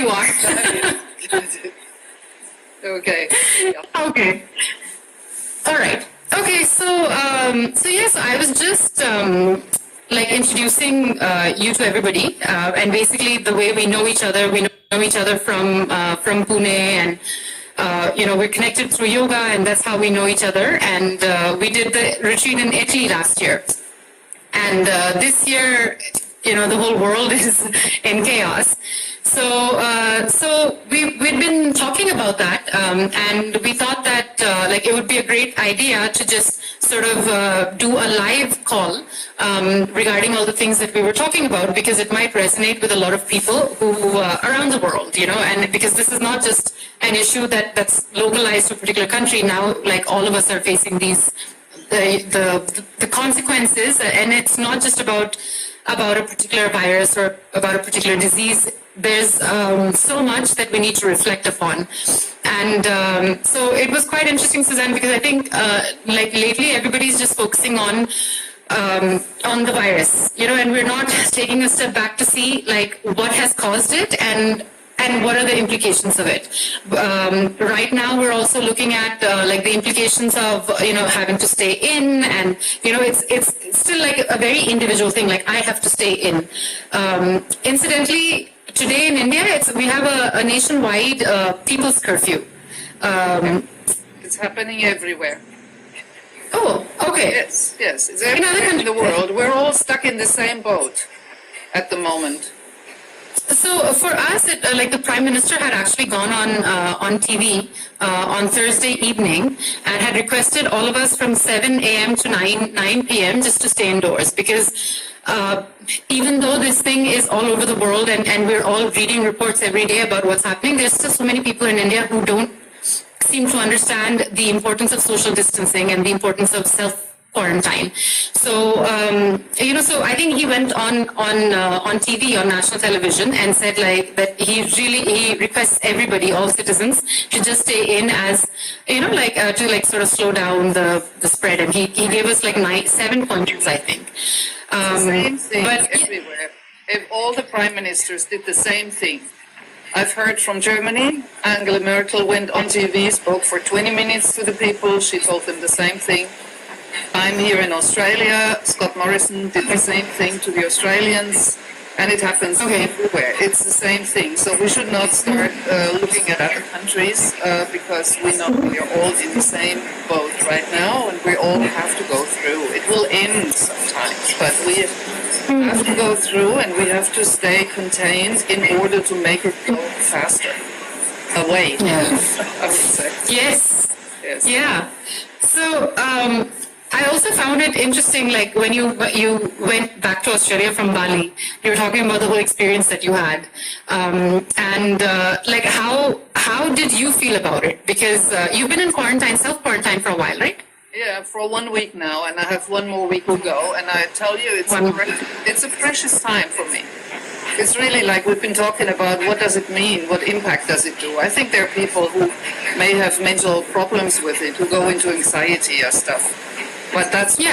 you are. Okay. Yeah. Okay. All right. Okay. So yes, I was just introducing you to everybody, and basically the way we know each other. We know each other from Pune, and we're connected through yoga, and that's how we know each other. And we did the retreat in Italy last year, and this year, the whole world is in chaos. So we'd been talking about that, and we thought that it would be a great idea to just sort of do a live call regarding all the things that we were talking about, because it might resonate with a lot of people who around the world, and because this is not just an issue that's localized to a particular country. Now, like, all of us are facing the consequences, and it's not just about a particular virus or about a particular disease. There's so much that we need to reflect upon. And so it was quite interesting, Suzanne, because I think lately everybody's just focusing on the virus, and we're not taking a step back to see what has caused it and what are the implications of it. Right now, we're also looking at the implications of having to stay in, and it's still a very individual thing. I have to stay in. Incidentally, today in India, we have a nationwide people's curfew. It's happening everywhere. Oh, okay. Yes. It's everywhere in the world. We're all stuck in the same boat at the moment. So for us, the Prime Minister had actually gone on TV on Thursday evening and had requested all of us from 7 a.m. to 9 p.m. just to stay indoors, because even though this thing is all over the world and we're all reading reports every day about what's happening, there's still so many people in India who don't seem to understand the importance of social distancing and the importance of self-quarantine. So, so I think he went on TV, on national television, and said that he requests everybody, all citizens, to just stay in as, to sort of slow down the spread. And he gave us 7 pointers, I think. It's the same thing everywhere. If all the prime ministers did the same thing. I've heard from Germany, Angela Merkel went on TV, spoke for 20 minutes to the people. She told them the same thing. I'm here in Australia. Scott Morrison did the same thing to the Australians, and it happens everywhere. It's the same thing. So we should not start looking at other countries because we know we're all in the same boat right now, and we all have to go through. It will end sometimes, but we have to go through, and we have to stay contained in order to make it go faster. Away, I would say. Yes. Yeah. So I also found it interesting, when you went back to Australia from Bali, you were talking about the whole experience that you had, and how did you feel about it? Because you've been in quarantine, self-quarantine for a while, right? Yeah, for 1 week now, and I have 1 more week to go. And I tell you, it's a precious time for me. It's really we've been talking about what does it mean, what impact does it do. I think there are people who may have mental problems with it, who go into anxiety or stuff. But that's we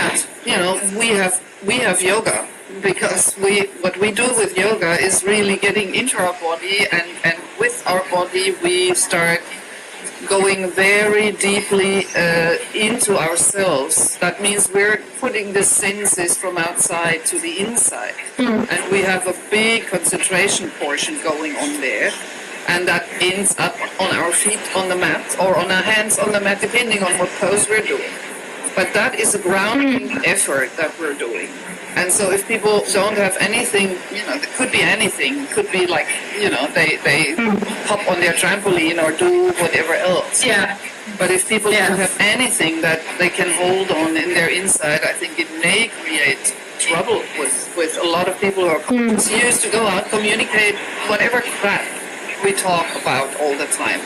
have yoga, because what we do with yoga is really getting into our body, and with our body we start going very deeply into ourselves. That means we're putting the senses from outside to the inside. And we have a big concentration portion going on there. And that ends up on our feet on the mat, or on our hands on the mat, depending on what pose we're doing. But that is a grounding effort that we're doing. And so if people don't have anything, it could be anything. It could be they hop on their trampoline or do whatever else. Yeah. But if people don't have anything that they can hold on in their inside, I think it may create trouble with a lot of people who are used to go out, communicate, whatever crap we talk about all the time.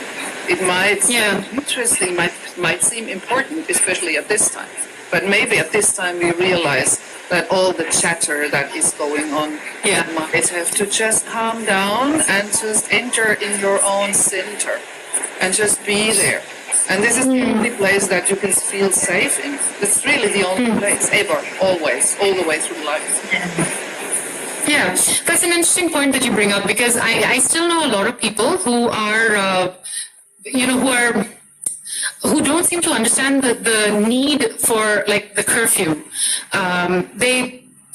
It might seem interesting, might seem important, especially at this time. But maybe at this time we realize that all the chatter that is going on, you might have to just calm down and just enter in your own center and just be there. And this is the only place that you can feel safe in. It's really the only place ever, always, all the way through life. Yeah, that's an interesting point that you bring up, because I still know a lot of people who are, who don't seem to understand the need for like the curfew.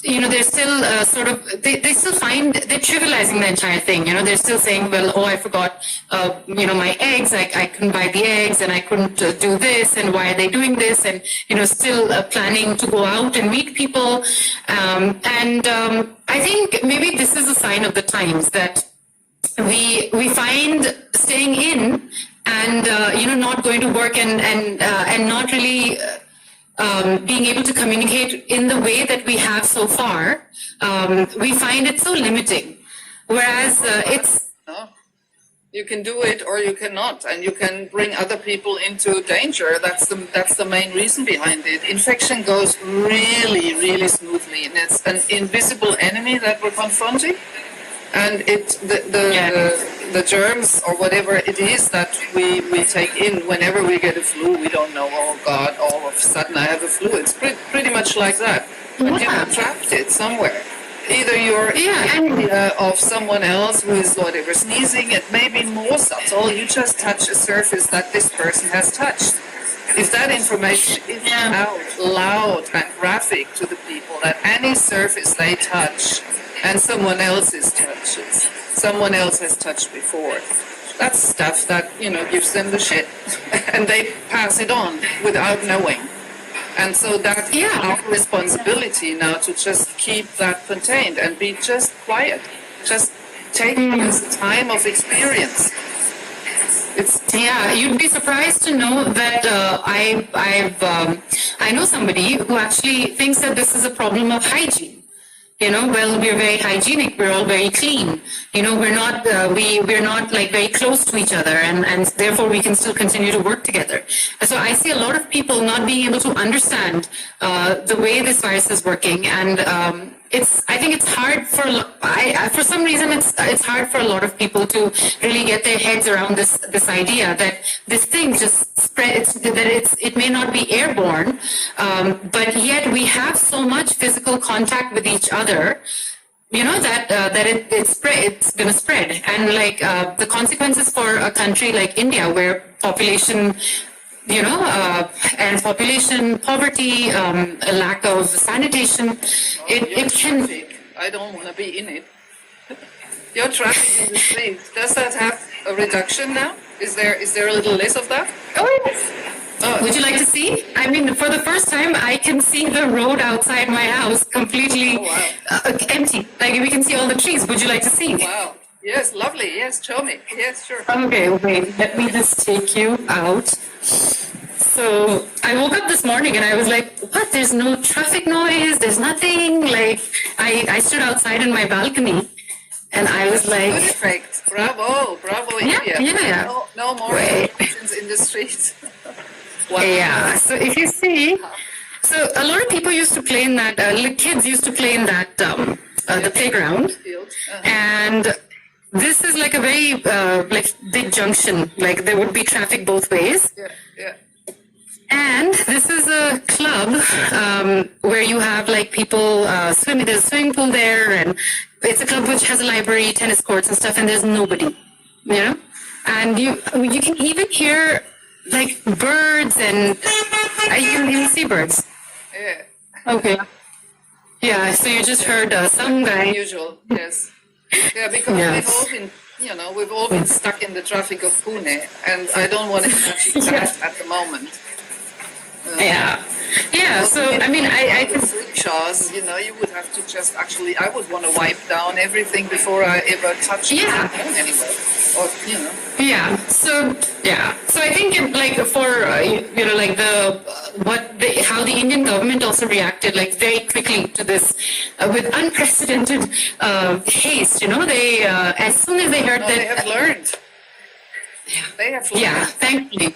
They're still they still find they're trivializing the entire thing. They're still saying, well, oh, I forgot, my eggs. I couldn't buy the eggs, and I couldn't do this, and why are they doing this? And still planning to go out and meet people. I think maybe this is a sign of the times that we find staying in and not going to work and not really being able to communicate in the way that we have so far. We find it so limiting, whereas it's you can do it or you cannot, and you can bring other people into danger. That's the main reason behind it. Infection goes really, really smoothly, and it's an invisible enemy that we're confronting. And the germs or whatever it is that we take in whenever we get a flu, we don't know, oh God, all of a sudden I have a flu. It's pretty much like that. But you have trapped it somewhere. Either you're of someone else who is whatever sneezing, it may be more subtle. You just touch a surface that this person has touched. If that information is out loud and graphic to the people, that any surface they touch and someone else's touches, someone else has touched before, that's stuff that gives them the shit, and they pass it on without knowing. And so that's our responsibility now, to just keep that contained and be just quiet, just take this time of experience. You'd be surprised to know that I know somebody who actually thinks that this is a problem of hygiene. Well, we're very hygienic. We're all very clean. We're not like very close to each other, and therefore we can still continue to work together. So I see a lot of people not being able to understand the way this virus is working, and I think it's hard for some reason it's hard for a lot of people to really get their heads around this idea that this thing just spreads, that it may not be airborne, but yet we have so much physical contact with each other, that it's going to spread. And like the consequences for a country like India, where population and population poverty, a lack of sanitation, it can. I don't want to be in it. Your traffic in the street, does that have a reduction now? Is there a little less of that? Oh, yes. Would you like to see? I mean, for the first time, I can see the road outside my house completely empty. Like, we can see all the trees. Would you like to see? Wow. Yes, lovely. Yes, show me. Yes, sure. Okay, wait. Let me just take you out. So I woke up this morning and I was like, what? There's no traffic noise. There's nothing. Like, I stood outside in my balcony and I was like... Good effect. Bravo, India. Yeah. No more restrictions in the streets. Wow. Yeah, so if you see... So a lot of people used to play in that, kids used to play in that, the playground. And... this is like a very big junction. Like, there would be traffic both ways. Yeah. And this is a club where you have like people swimming. There's a swimming pool there, and it's a club which has a library, tennis courts and stuff. And there's nobody, And you can even hear like birds, and you can even see birds. Yeah. Okay. Yeah. So you just heard some guy. Unusual. Yes. Yeah, because we've all been stuck in the traffic of Pune, and I don't want to imagine that at the moment. So I mean, I think rickshaws, you would have to just I would want to wipe down everything before I ever touch the phone anyway. Or So I think how the Indian government also reacted like very quickly to this with unprecedented haste. They as soon as they heard that they have learned. They have learned. Yeah, thankfully.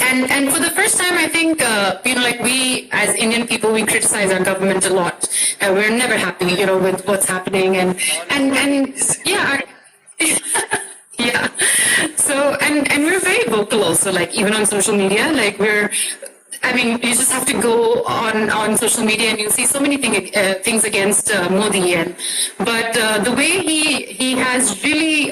And for the first time, I think, we as Indian people, we criticize our government a lot. We're never happy, with what's happening. And So, and we're very vocal also, like even on social media, like mean, you just have to go on social media and you see so many things against Modi. But the way he has really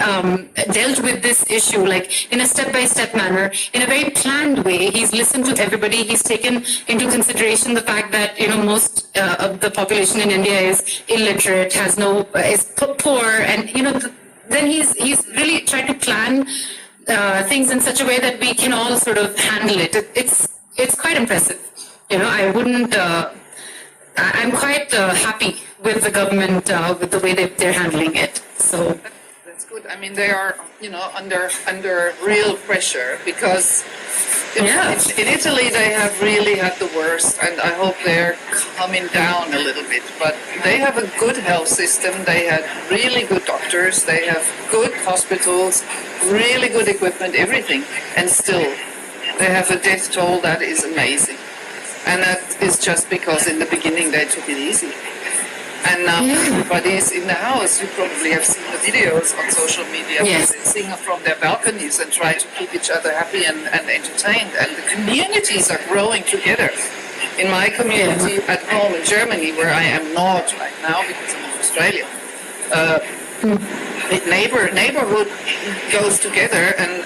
dealt with this issue, like in a step-by-step manner, in a very planned way, he's listened to everybody. He's taken into consideration the fact that, most of the population in India is illiterate, is poor, and, then he's really tried to plan things in such a way that we can all sort of handle it. It's quite impressive. I wouldn't. I'm quite happy with the government with the way they're handling it. So that's good. I mean, they are under real pressure because in Italy they have really had the worst, and I hope they're coming down a little bit. But they have a good health system. They had really good doctors. They have good hospitals, really good equipment, everything, and still they have a death toll that is amazing. And that is just because in the beginning they took it easy. And now everybody's in the house. You probably have seen the videos on social media where they sing from their balconies and try to keep each other happy and entertained. And the communities are growing together. In my community at home in Germany, where I am not right now because I'm in Australia, neighborhood goes together, and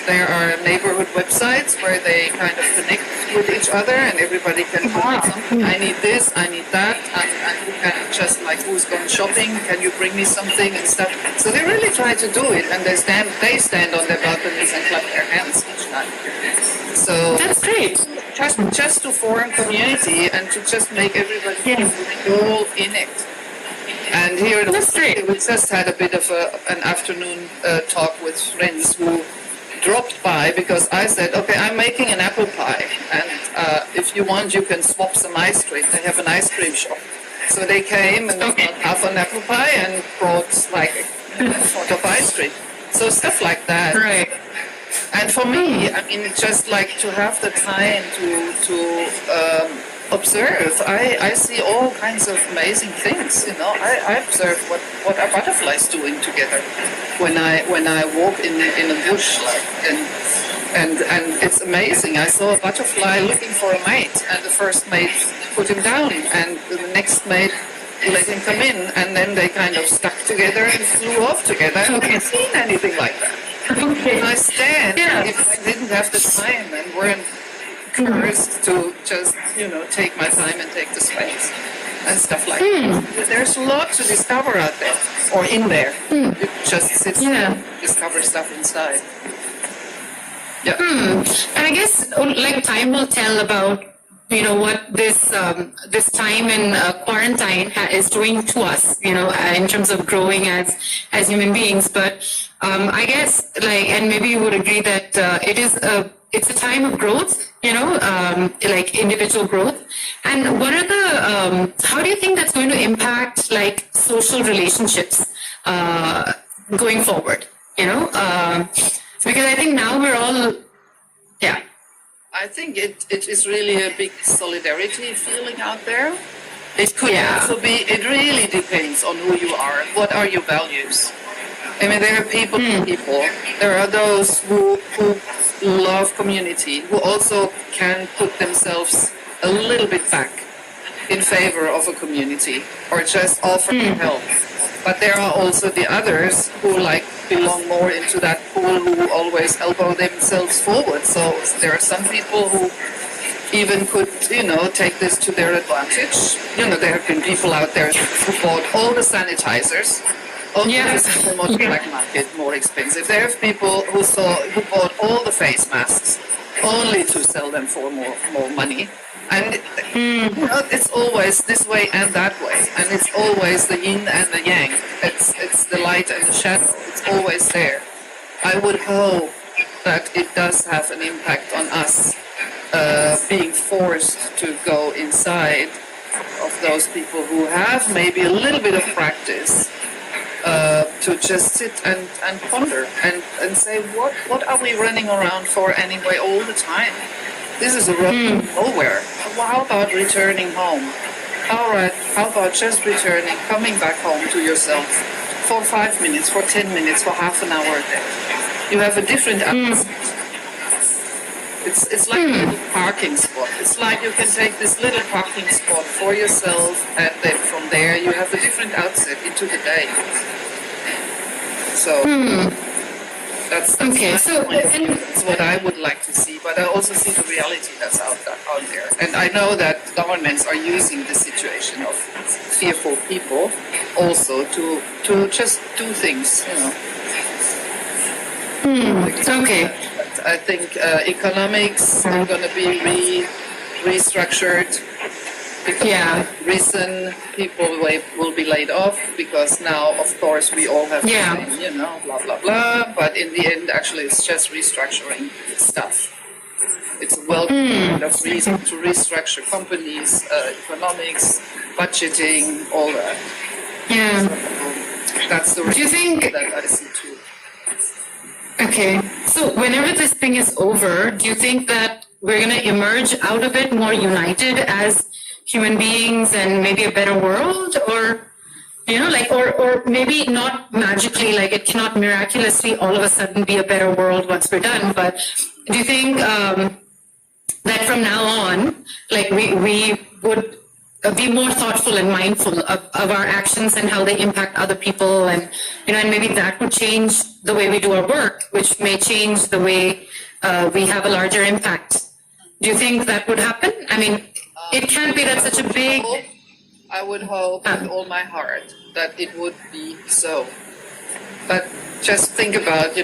there are neighborhood websites where they kind of connect with each other, and everybody can buy something. I need this, I need that, and you can just like, who's going shopping? Can you bring me something and stuff? So they really try to do it, and they stand on their balconies and clap their hands each time. So that's great. Just to form community and to just make everybody feel in it. And here in Australia, we just had a bit of an afternoon talk with friends who dropped by because I said, okay, I'm making an apple pie, and if you want, you can swap some ice cream. They have an ice cream shop. So they came and got half an apple pie and brought like a sort of ice cream. So stuff like that. Right. And for me, I mean, just like to have the time to observe. I see all kinds of amazing things. I observe what are butterflies doing together when I walk in a bush, and it's amazing. I saw a butterfly looking for a mate, and the first mate put him down, and the next mate let him come in, and then they kind of stuck together and flew off together. I haven't seen anything like that. I stand if I didn't have the time and weren't cursed to just, take my time and take the space and stuff like that. There's a lot to discover out there, or in there. You just sit and discover stuff inside. Yeah. And I guess, like, time will tell about, what this time in quarantine is doing to us, in terms of growing as human beings. But I guess, and maybe you would agree that it's a time of growth, like individual growth. And what are how do you think that's going to impact like social relationships going forward? Because I think now we're all, I think it is really a big solidarity feeling out there. It could also be, it really depends on who you are. What are your values? I mean, there are people. There are those who love community, who also can put themselves a little bit back in favor of a community or just offer help. But there are also the others who belong more into that pool, who always elbow themselves forward. So there are some people who even could, take this to their advantage. There have been people out there who bought all the sanitizers. Only the black market more expensive. There are people who bought all the face masks only to sell them for more money. And it's always this way and that way, and it's always the yin and the yang. It's the light and the shadow. It's always there. I would hope that it does have an impact on us being forced to go inside of those people who have maybe a little bit of practice. To just sit and ponder and say, what are we running around for anyway all the time? This is a road to nowhere. Well, how about returning home? How about just returning, coming back home to yourself for 5 minutes, for 10 minutes, for half an hour a day? You have a different atmosphere. It's like a little parking spot. It's like you can take this little parking spot for yourself, and then from there you have a different outset into the day. So that's Okay, so that's what I would like to see. But I also see the reality that's out there, and I know that governments are using the situation of fearful people also to just do things, okay. I think economics are going to be restructured. Because Yeah. reason people will be laid off because now, of course, we all have Yeah. the same, blah, blah, blah. But in the end, actually, it's just restructuring stuff. It's a well-kind of reason to restructure companies, economics, budgeting, all that. Yeah. That's the Do you reason think? that I see too. Okay. So whenever this thing is over, do you think that we're going to emerge out of it more united as human beings and maybe a better world? Or, or maybe not magically, like it cannot miraculously all of a sudden be a better world once we're done. But do you think that from now on, like we would be more thoughtful and mindful of our actions and how they impact other people, and and maybe that would change the way we do our work, which may change the way we have a larger impact. Do you think that would happen? I mean, it can't be that such a big. I would hope with all my heart that it would be so. But just think about,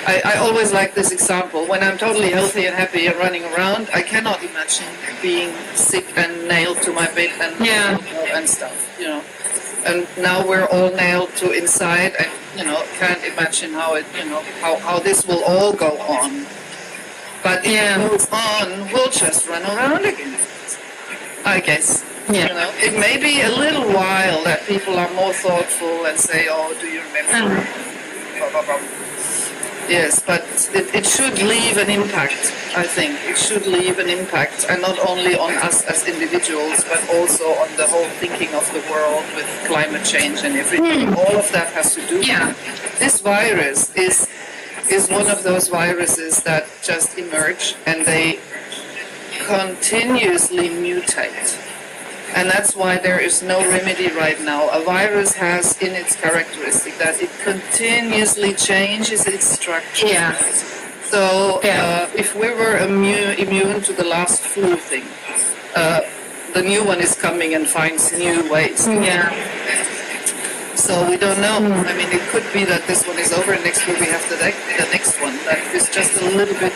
I always like this example. When I'm totally healthy and happy and running around, I cannot imagine being sick and nailed to my bed and stuff, And now we're all nailed to inside and, can't imagine how it, how this will all go on. But if it goes on, we'll just run around again, I guess. Yeah. It may be a little while that people are more thoughtful and say, oh, do you remember? Blah, blah, blah. Yes, but it should leave an impact, I think. It should leave an impact, and not only on us as individuals, but also on the whole thinking of the world with climate change and everything. All of that has to do. Yeah. This virus is one of those viruses that just emerge and they continuously mutate. And that's why there is no remedy right now. A virus has in its characteristic that it continuously changes its structure. Yeah. So if we were immune to the last flu thing, the new one is coming and finds new ways. Yeah. So we don't know. I mean, it could be that this one is over and next week we have the next one. That is just a little bit,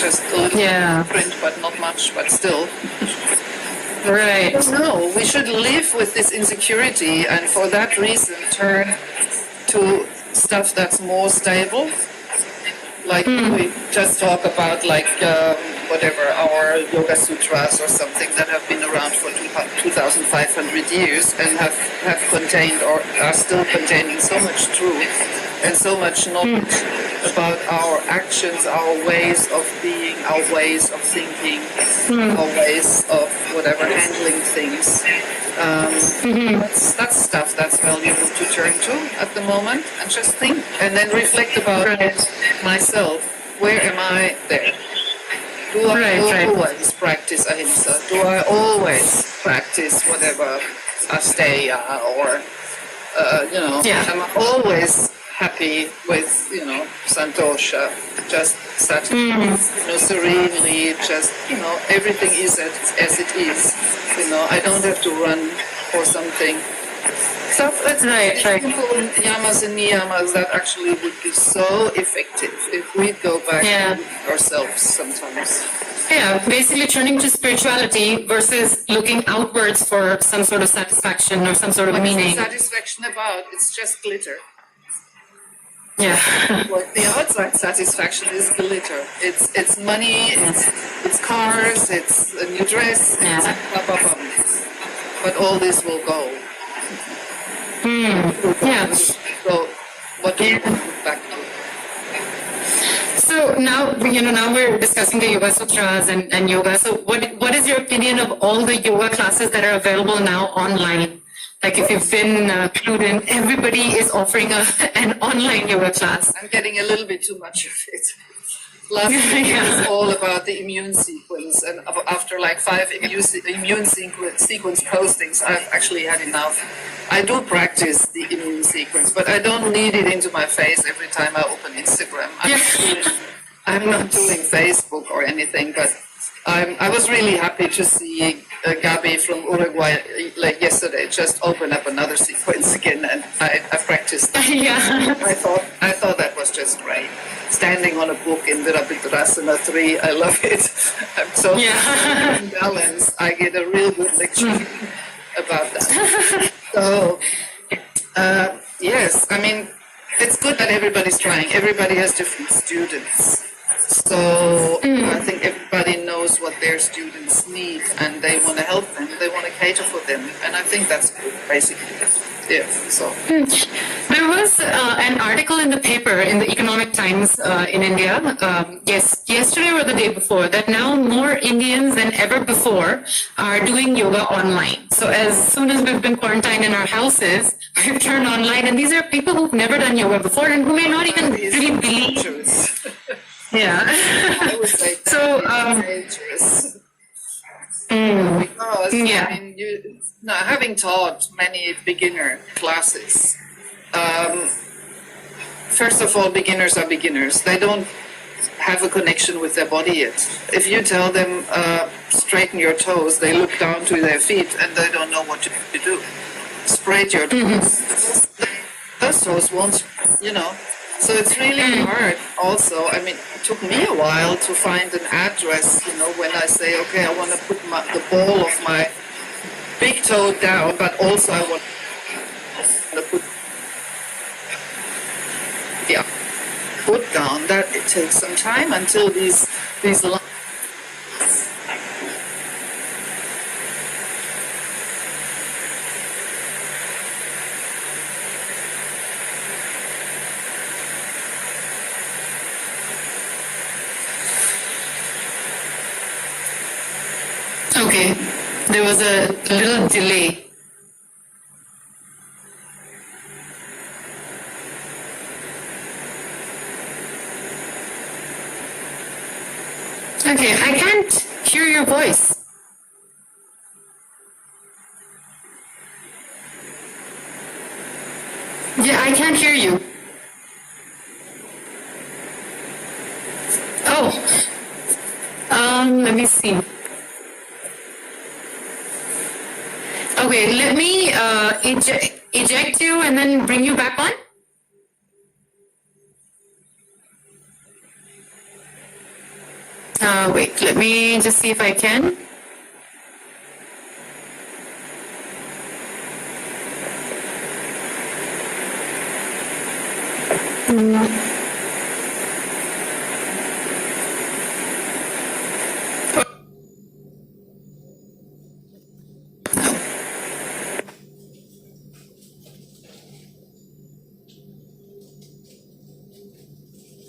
just a little bit different, but not much, but still. Right. No, we should live with this insecurity and for that reason turn to stuff that's more stable. Like we just talk about whatever, our Yoga Sutras or something that have been around for 2,500 years and have contained or are still containing so much truth and so much knowledge about our actions, our ways of being, our ways of thinking, our ways of whatever, handling things. That's stuff that's valuable to turn to at the moment and just think and then reflect about myself. Where am I there? Do I always practice ahimsa? Do I always practice whatever asteya or, am I always happy with, santosha, just serenely, just, everything is as it is. I don't have to run for something. Stuff that's simple yamas and niyamas that actually would be so effective if we go back to ourselves sometimes. Yeah, basically turning to spirituality versus looking outwards for some sort of satisfaction or some sort of meaning. What's satisfaction about? It's just glitter. Yeah. What the outside satisfaction is glitter. It's money, it's cars, it's a new dress, it's blah, blah, blah. But all this will go. Yeah. So what do you want to look back to? So now, now we're discussing the Yoga Sutras and yoga. So what is your opinion of all the yoga classes that are available now online? Like if you've been clued in, everybody is offering an online yoga class. I'm getting a little bit too much of it. last week Yeah. it was all about the immune sequence, and after like 5 immune sequence postings, I've actually had enough. I do practice the immune sequence, but I don't need it into my face every time I open Instagram. I'm not doing Facebook or anything, but I was really happy to see Gabi from Uruguay like yesterday just open up another sequence again, and I practiced. Yeah. I thought that was just great. Standing on a book in Virabhadrasana 3, I love it. I'm so in balance. I get a real good lecture about that. So, yes, I mean, it's good that everybody's trying. Everybody has different students. So I think everybody knows what their students need, and they want to help them. They want to cater for them, and I think that's good, basically. Yeah. So There was an article in the paper in the Economic Times in India, yesterday or the day before, that now more Indians than ever before are doing yoga online. So as soon as we've been quarantined in our houses, we've turned online, and these are people who've never done yoga before and who may not even really believe. Yeah. I would say that is dangerous. Because I mean, having taught many beginner classes, first of all, beginners are beginners. They don't have a connection with their body yet. If you tell them straighten your toes, they look down to their feet and they don't know what to do. Spread your toes. Those toes won't, So it's really hard also. I mean, it took me a while to find an address, when I say, okay, I want to put the ball of my big toe down, but also I want to put foot down. That it takes some time until these lines. Okay, there was a little delay. Okay, I can't hear your voice. Yeah, I can't hear you. Oh, let me see. Okay, let me eject you and then bring you back on. Wait, let me just see if I can.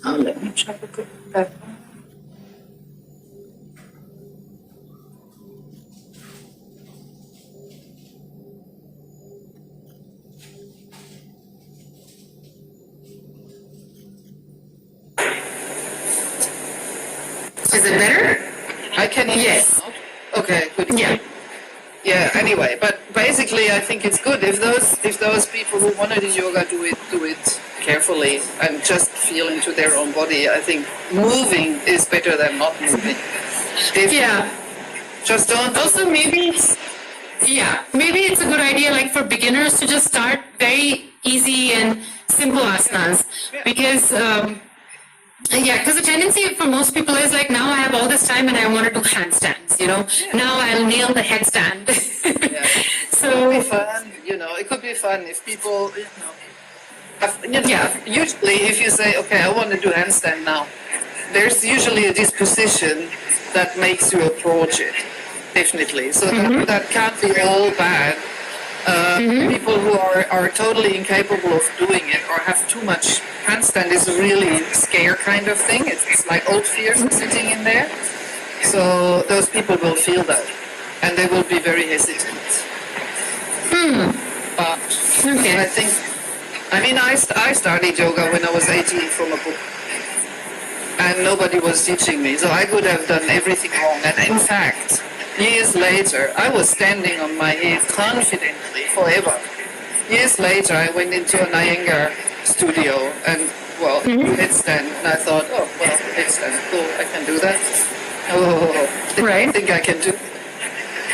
Let me try to put it back on. Is it better? I can hear Yes. you now. Okay, good. Yeah. Yeah, anyway, but basically I think it's good if those people who want to do yoga do it carefully and just feel into their own body. I think moving is better than not moving. Just don't. Also, maybe it's a good idea, like for beginners, to just start very easy and simple asanas, because the tendency for most people is like, now I have all this time and I want to do handstands, Now I'll nail the headstand. So it could be fun, it could be fun if people, usually if you say, okay, I want to do handstand now, there's usually a disposition that makes you approach it, definitely. So that can't be all bad. People who are totally incapable of doing it or have too much handstand is a really scare kind of thing. It's like old fears sitting in there. So those people will feel that and they will be very hesitant. But I think, I started yoga when I was 18 from a book. and nobody was teaching me. So I could have done everything wrong. And in fact, years later, I was standing on my head confidently forever. Years later, I went into an Iyengar studio and, well, headstand, and I thought, oh, well, headstand, cool, I can do that. Oh, Right. I think I can do.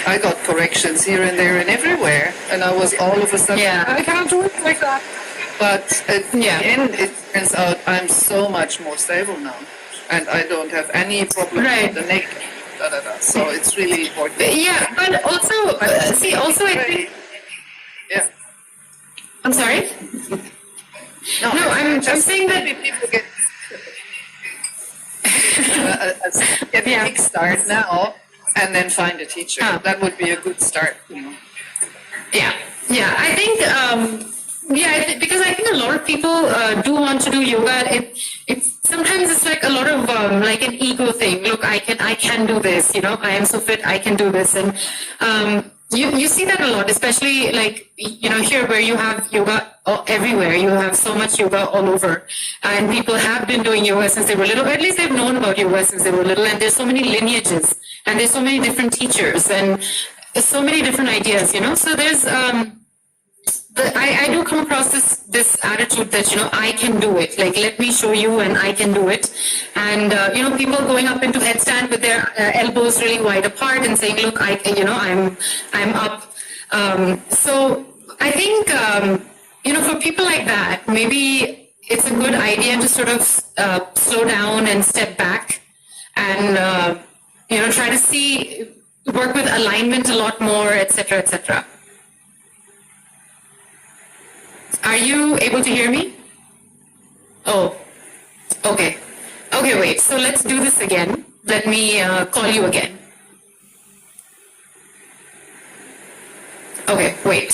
I got corrections here and there and everywhere, and I was all of a sudden, Yeah. I can't do it like that. But at Yeah. the end, it turns out I'm so much more stable now, and I don't have any problem Right. with the neck. So it's really important. Yeah, but also, also I think, Yeah. I'm sorry? No, I'm saying that, maybe people get get a Yeah. kick start now and then find a teacher. That would be a good start. yeah, I think, because I think a lot of people do want to do yoga. It's sometimes it's like a lot of like an ego thing. Look, I can do this. I am so fit. I can do this, and you see that a lot, especially like here where you have yoga everywhere. You have so much yoga all over, and people have been doing yoga since they were little. Or at least they've known about yoga since they were little. And there's so many lineages, and there's so many different teachers, and so many different ideas. So there's I do come across this attitude that I can do it. Like, let me show you, and I can do it. And people going up into headstand with their elbows really wide apart and saying, "Look, I'm up." So I think for people like that, maybe it's a good idea to sort of slow down and step back, and try to work with alignment a lot more, etc., etc. Are you able to hear me? Oh, okay. Okay, wait. So let's do this again. Let me call you again. Okay, wait.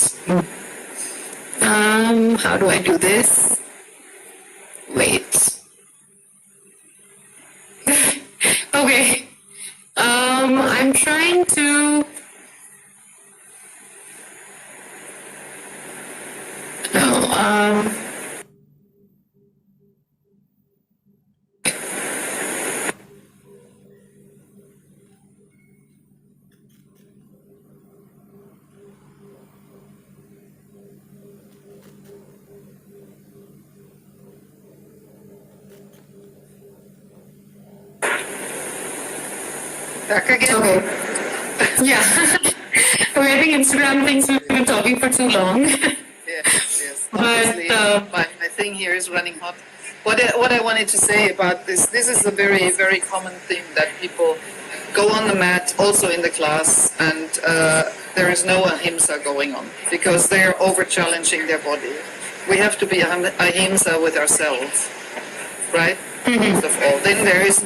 How do I do this? Wait. Okay. I'm trying to. No. Back again? Okay. Yeah. Okay, I think Instagram thinks we've been talking for too long. Yes. But, Obviously, my thing here is running hot. What I wanted to say about this is a very, very common thing that people go on the mat, also in the class, and there is no ahimsa going on because they're over-challenging their body. We have to be ahimsa with ourselves, right? First of all. Then there is